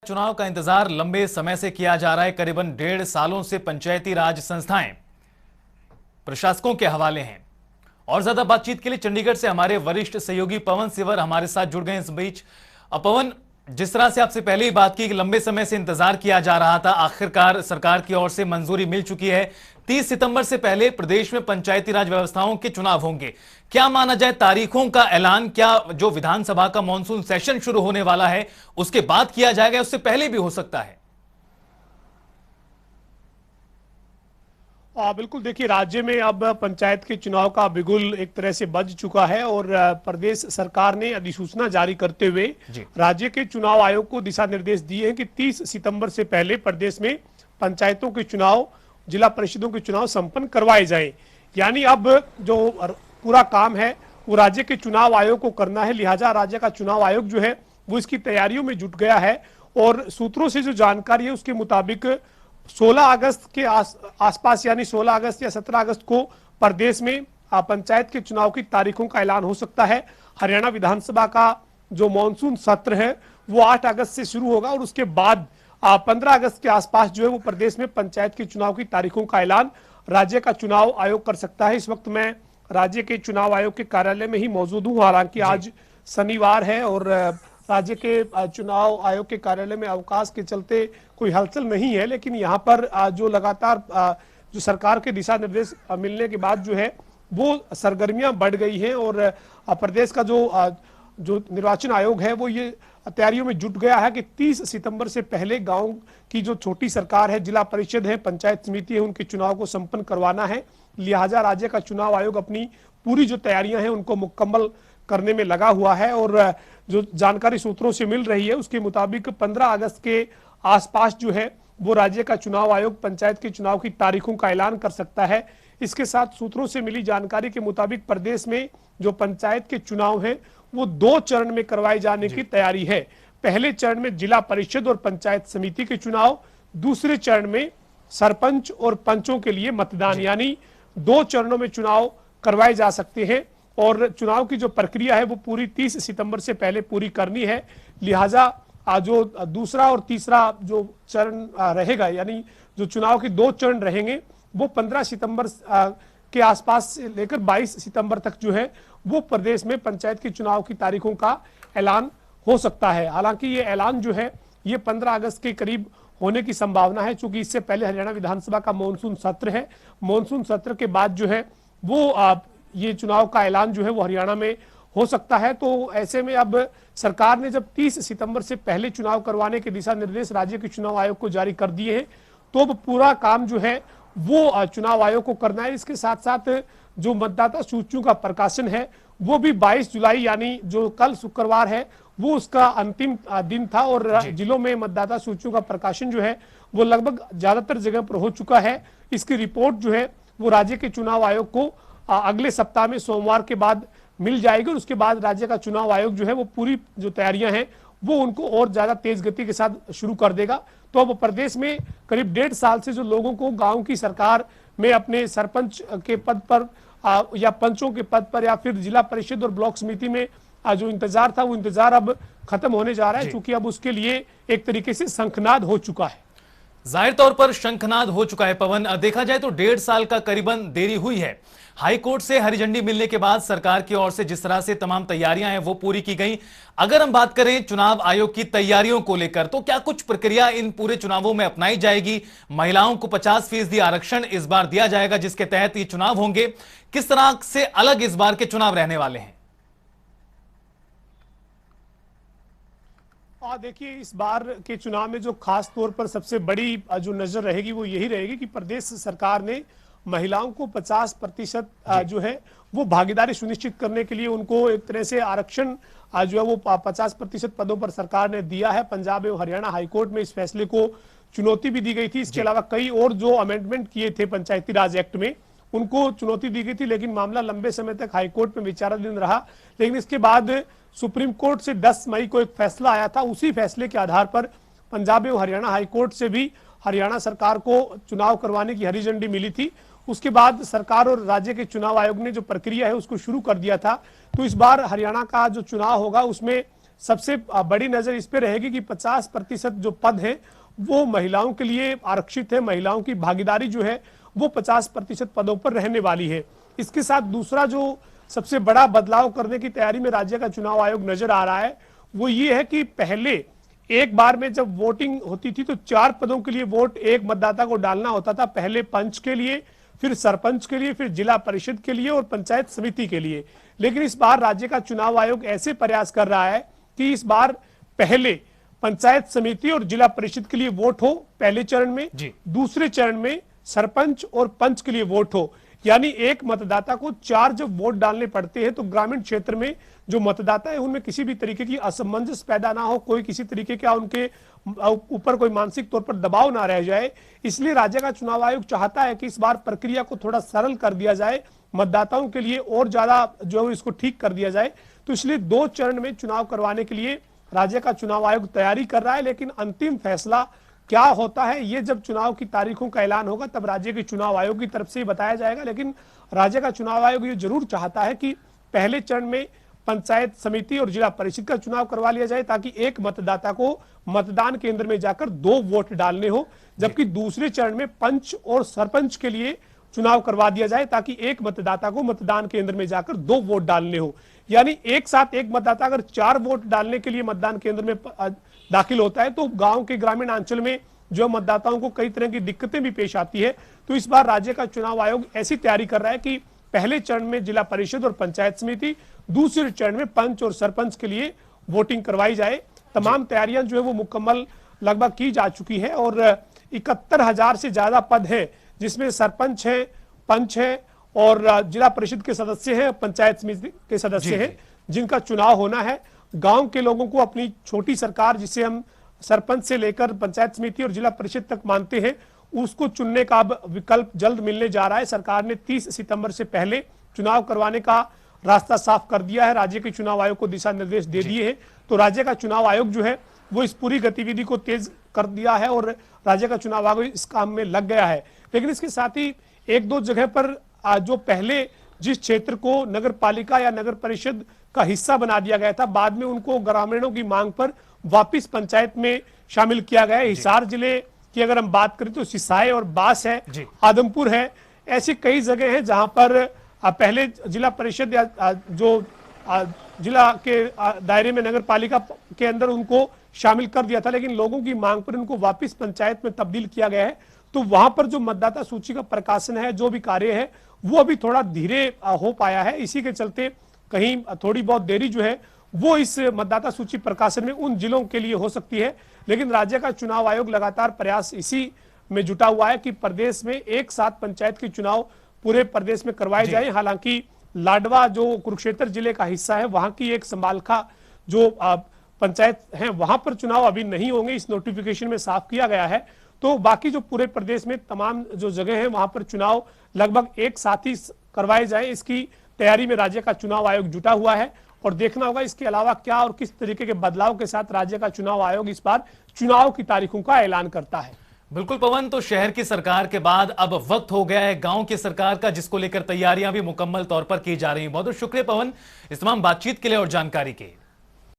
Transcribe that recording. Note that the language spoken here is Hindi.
चुनाव का इंतजार लंबे समय से किया जा रहा है। करीबन 1.5 सालों से पंचायती राज संस्थाएं प्रशासकों के हवाले हैं। और ज्यादा बातचीत के लिए चंडीगढ़ से हमारे वरिष्ठ सहयोगी पवन सिवर हमारे साथ जुड़ गए इस बीच। पवन, जिस तरह से आपसे पहले ही बात की कि लंबे समय से इंतजार किया जा रहा था, आखिरकार सरकार की ओर से मंजूरी मिल चुकी है। 30 सितंबर से पहले प्रदेश में पंचायती राज व्यवस्थाओं के चुनाव होंगे। क्या माना जाए तारीखों का ऐलान? क्या जो विधानसभा का मॉनसून सेशन शुरू होने वाला है उसके बाद किया जाएगा, उससे पहले भी हो सकता है? बिल्कुल, देखिए, राज्य में अब पंचायत के चुनाव का बिगुल एक तरह से बज चुका है और प्रदेश सरकार ने अधिसूचना जारी करते हुए राज्य के चुनाव आयोग को दिशा निर्देश दिए हैं कि 30 सितंबर से पहले प्रदेश में पंचायतों के चुनाव, जिला परिषदों के चुनाव संपन्न करवाए जाएं। यानी अब जो पूरा काम है वो राज्य के चुनाव आयोग को करना है। लिहाजा राज्य का चुनाव आयोग जो है वो इसकी तैयारियों में जुट गया है। और सूत्रों से जो जानकारी है उसके मुताबिक 16 अगस्त के आसपास, यानी 16 अगस्त या 17 अगस्त को प्रदेश में पंचायत के चुनाव की तारीखों का ऐलान हो सकता है। हरियाणा विधानसभा का जो मॉनसून सत्र है वो 8 अगस्त से शुरू होगा और उसके बाद 15 अगस्त के आसपास जो है वो प्रदेश में पंचायत के चुनाव की तारीखों का ऐलान राज्य का चुनाव आयोग कर सकता है। इस वक्त मैं राज्य के चुनाव आयोग के कार्यालय में ही मौजूद हूँ। हालांकि आज शनिवार है और राज्य के चुनाव आयोग के कार्यालय में अवकाश के चलते कोई हलचल नहीं है, लेकिन यहाँ पर जो लगातार जो सरकार के दिशा निर्देश मिलने के बाद जो है वो सरगर्मियां बढ़ गई हैं और प्रदेश का जो निर्वाचन आयोग है वो ये तैयारियों में जुट गया है कि 30 सितंबर से पहले गांव की जो छोटी सरकार है, जिला परिषद है, पंचायत समिति है, उनके चुनाव को संपन्न करवाना है। लिहाजा राज्य का चुनाव आयोग अपनी पूरी जो तैयारियां हैं उनको मुकम्मल करने में लगा हुआ है। और जो जानकारी सूत्रों से मिल रही है उसके मुताबिक 15 अगस्त के आसपास जो है वो राज्य का चुनाव आयोग पंचायत के चुनाव की तारीखों का ऐलान कर सकता है। इसके साथ सूत्रों से मिली जानकारी के मुताबिक प्रदेश में जो पंचायत के चुनाव हैं वो 2 चरण में करवाए जाने की तैयारी है। पहले चरण में जिला परिषद और पंचायत समिति के चुनाव, दूसरे चरण में सरपंच और पंचों के लिए मतदान, यानी 2 चरणों में चुनाव करवाए जा सकते हैं। और चुनाव की जो प्रक्रिया है वो पूरी 30 सितंबर से पहले पूरी करनी है। लिहाजा जो दूसरा और तीसरा जो चरण रहेगा, यानी जो चुनाव के 2 चरण रहेंगे वो 15 सितंबर के आसपास से लेकर 22 सितंबर तक जो है वो प्रदेश में पंचायत के चुनाव की तारीखों का ऐलान हो सकता है। हालांकि ये ऐलान जो है ये 15 अगस्त के करीब होने की संभावना है, क्योंकि इससे पहले हरियाणा विधानसभा का मॉनसून सत्र है। मॉनसून सत्र के बाद जो है वो ये चुनाव का ऐलान जो है वो हरियाणा में हो सकता है। तो ऐसे में अब सरकार ने जब 30 सितंबर से पहले चुनाव करवाने के दिशा निर्देश राज्य के चुनाव आयोग को जारी कर दिए हैं, तो अब पूरा काम जो है वो चुनाव आयोग को करना है। इसके साथ साथ जो मतदाता सूचियों का प्रकाशन है वो भी 22 जुलाई, यानी जो कल शुक्रवार है, वो उसका अंतिम दिन था। और जिलों में मतदाता सूचियों का प्रकाशन जो है वो लगभग ज्यादातर जगह पर हो चुका है। इसकी रिपोर्ट जो है वो राज्य के चुनाव आयोग को अगले सप्ताह में सोमवार के बाद मिल जाएगी और उसके बाद राज्य का चुनाव आयोग जो है वो पूरी जो तैयारियां हैं वो उनको और ज्यादा तेज गति के साथ शुरू कर देगा। तो अब प्रदेश में करीब 1.5 साल से जो लोगों को गांव की सरकार में अपने सरपंच के पद पर या पंचों के पद पर या फिर जिला परिषद और ब्लॉक समिति में जो इंतजार था वो इंतजार अब खत्म होने जा रहा है, क्योंकि अब उसके लिए एक तरीके से शंखनाद हो चुका है। जाहिर तौर पर शंखनाद हो चुका है। पवन, देखा जाए तो 1.5 साल का करीबन देरी हुई है। हाई कोर्ट से हरी झंडी मिलने के बाद सरकार की ओर से जिस तरह से तमाम तैयारियां हैं वो पूरी की गई। अगर हम बात करें चुनाव आयोग की तैयारियों को लेकर, तो क्या कुछ प्रक्रिया इन पूरे चुनावों में अपनाई जाएगी? महिलाओं को 50% आरक्षण इस बार दिया जाएगा जिसके तहत ये चुनाव होंगे। किस तरह से अलग इस बार के चुनाव रहने वाले हैं? देखिए, इस बार के चुनाव में जो खास तौर पर सबसे बड़ी जो नजर रहेगी वो यही रहेगी कि प्रदेश सरकार ने महिलाओं को 50% जो है वो भागीदारी सुनिश्चित करने के लिए उनको एक तरह से आरक्षण जो है वो 50% पदों पर सरकार ने दिया है। पंजाब एवं हरियाणा हाईकोर्ट में इस फैसले को चुनौती भी दी गई थी। इसके अलावा कई और जो अमेंडमेंट किए थे पंचायती राज एक्ट में उनको चुनौती दी गई थी, लेकिन मामला लंबे समय तक हाईकोर्ट में विचाराधीन रहा। लेकिन इसके बाद सुप्रीम कोर्ट से 10 मई को एक फैसला आया था। उसी फैसले के आधार पर पंजाब एवं हरियाणा हाईकोर्ट से भी हरियाणा सरकार को चुनाव करवाने की हरी झंडी मिली थी। उसके बाद सरकार और राज्य के चुनाव आयोग ने जो प्रक्रिया है उसको शुरू कर दिया था। तो इस बार हरियाणा का जो चुनाव होगा उसमें सबसे बड़ी नजर इस पे रहेगी कि 50% जो पद हैं वो महिलाओं के लिए आरक्षित है। महिलाओं की भागीदारी जो है वो 50% पदों पर रहने वाली है। इसके साथ दूसरा जो सबसे बड़ा बदलाव करने की तैयारी में राज्य का चुनाव आयोग नजर आ रहा है वो ये है कि पहले एक बार में जब वोटिंग होती थी तो 4 पदों के लिए वोट एक मतदाता को डालना होता था। पहले पंच के लिए, फिर सरपंच के लिए, फिर जिला परिषद के लिए और पंचायत समिति के लिए। लेकिन इस बार राज्य का चुनाव आयोग ऐसे प्रयास कर रहा है कि इस बार पहले पंचायत समिति और जिला परिषद के लिए वोट हो पहले चरण में, दूसरे चरण में सरपंच और पंच के लिए वोट हो। यानी एक मतदाता को 4 जब वोट डालने पड़ते हैं तो ग्रामीण क्षेत्र में जो मतदाता है उनमें किसी भी तरीके की असमंजस पैदा ना हो, कोई किसी तरीके का उनके ऊपर कोई मानसिक तौर पर दबाव ना रह जाए। इसलिए राज्य का चुनाव आयोग चाहता है कि इस बार प्रक्रिया को थोड़ा सरल कर दिया जाए, मतदाताओं के लिए और ज्यादा जो है इसको ठीक कर दिया जाए। तो इसलिए 2 चरण में चुनाव करवाने के लिए राज्य का चुनाव आयोग तैयारी कर रहा है। लेकिन अंतिम फैसला क्या होता है ये जब चुनाव की तारीखों का ऐलान होगा तब राज्य के चुनाव आयोग की तरफ से बताया जाएगा। लेकिन राज्य का चुनाव आयोग ये जरूर चाहता है कि पहले चरण में पंचायत समिति और जिला परिषद का चुनाव करवा लिया जाए ताकि एक मतदाता को मतदान केंद्र में जाकर 2 वोट डालने हो, जबकि दूसरे चरण में पंच और सरपंच के लिए चुनाव करवा दिया जाए ताकि एक मतदाता को मतदान केंद्र में जाकर 2 वोट डालने हो। यानी एक साथ एक मतदाता अगर 4 वोट डालने के लिए मतदान केंद्र में दाखिल होता है तो गांव के ग्रामीण अंचल में जो मतदाताओं को कई तरह की दिक्कतें भी पेश आती है। तो इस बार राज्य का चुनाव आयोग ऐसी तैयारी कर रहा है कि पहले चरण में जिला परिषद और पंचायत समिति, दूसरे चरण में पंच और सरपंच के लिए वोटिंग करवाई जाए। तमाम तैयारियां जो है वो मुकम्मल लगभग की जा चुकी है और 71,000 से ज्यादा पद हैं जिसमें सरपंच है, पंच है और जिला परिषद के सदस्य हैं, पंचायत समिति के सदस्य हैं जिनका चुनाव होना है। गांव के लोगों को अपनी छोटी सरकार जिसे हम सरपंच से लेकर पंचायत समिति और जिला परिषद तक मानते हैं उसको चुनने का अब विकल्प जल्द मिलने जा रहा है। सरकार ने 30 सितंबर से पहले चुनाव करवाने का रास्ता साफ कर दिया है, राज्य के चुनाव आयोग को दिशा निर्देश दे दिए हैं। तो राज्य का चुनाव आयोग जो है वो इस पूरी गतिविधि को तेज कर दिया है और राज्य का चुनाव आयोग इस काम में लग गया है। लेकिन इसके साथ ही 1-2 जगह पर जो पहले जिस क्षेत्र को नगर पालिका या नगर परिषद का हिस्सा बना दिया गया था, बाद में उनको ग्रामीणों की मांग पर वापिस पंचायत में शामिल किया गया है। हिसार जिले की अगर हम बात करें तो सिसाई और बास है, आदमपुर है, ऐसी कई जगह हैं जहां पर पहले जिला परिषद या जो जिला के दायरे में नगर पालिका के अंदर उनको शामिल कर दिया था, लेकिन लोगों की मांग पर उनको वापिस पंचायत में तब्दील किया गया है। तो वहां पर जो मतदाता सूची का प्रकाशन है, जो भी कार्य है वो अभी थोड़ा धीरे हो पाया है। इसी के चलते कहीं थोड़ी बहुत देरी जो है वो इस मतदाता सूची प्रकाशन में उन जिलों के लिए हो सकती है। लेकिन राज्य का चुनाव आयोग लगातार प्रयास इसी में जुटा हुआ है कि प्रदेश में एक साथ पंचायत के चुनाव पूरे प्रदेश में करवाए जाए। हालांकि लाडवा जो कुरुक्षेत्र जिले का हिस्सा है वहां की एक संबालखा जो पंचायत है वहां पर चुनाव अभी नहीं होंगे, इस नोटिफिकेशन में साफ किया गया है। तो बाकी जो पूरे प्रदेश में तमाम जो जगह है वहां पर चुनाव लगभग एक साथ ही करवाए जाए, इसकी तैयारी में राज्य का चुनाव आयोग जुटा हुआ है। और देखना होगा इसके अलावा क्या और किस तरीके के बदलाव के साथ राज्य का चुनाव आयोग इस बार चुनाव की तारीखों का ऐलान करता है। बिल्कुल पवन, तो शहर की सरकार के बाद अब वक्त हो गया है गांव की सरकार का, जिसको लेकर तैयारियां भी मुकम्मल तौर पर की जा रही हैं। बहुत बहुत शुक्रिया पवन इस तमाम बातचीत के लिए और जानकारी के।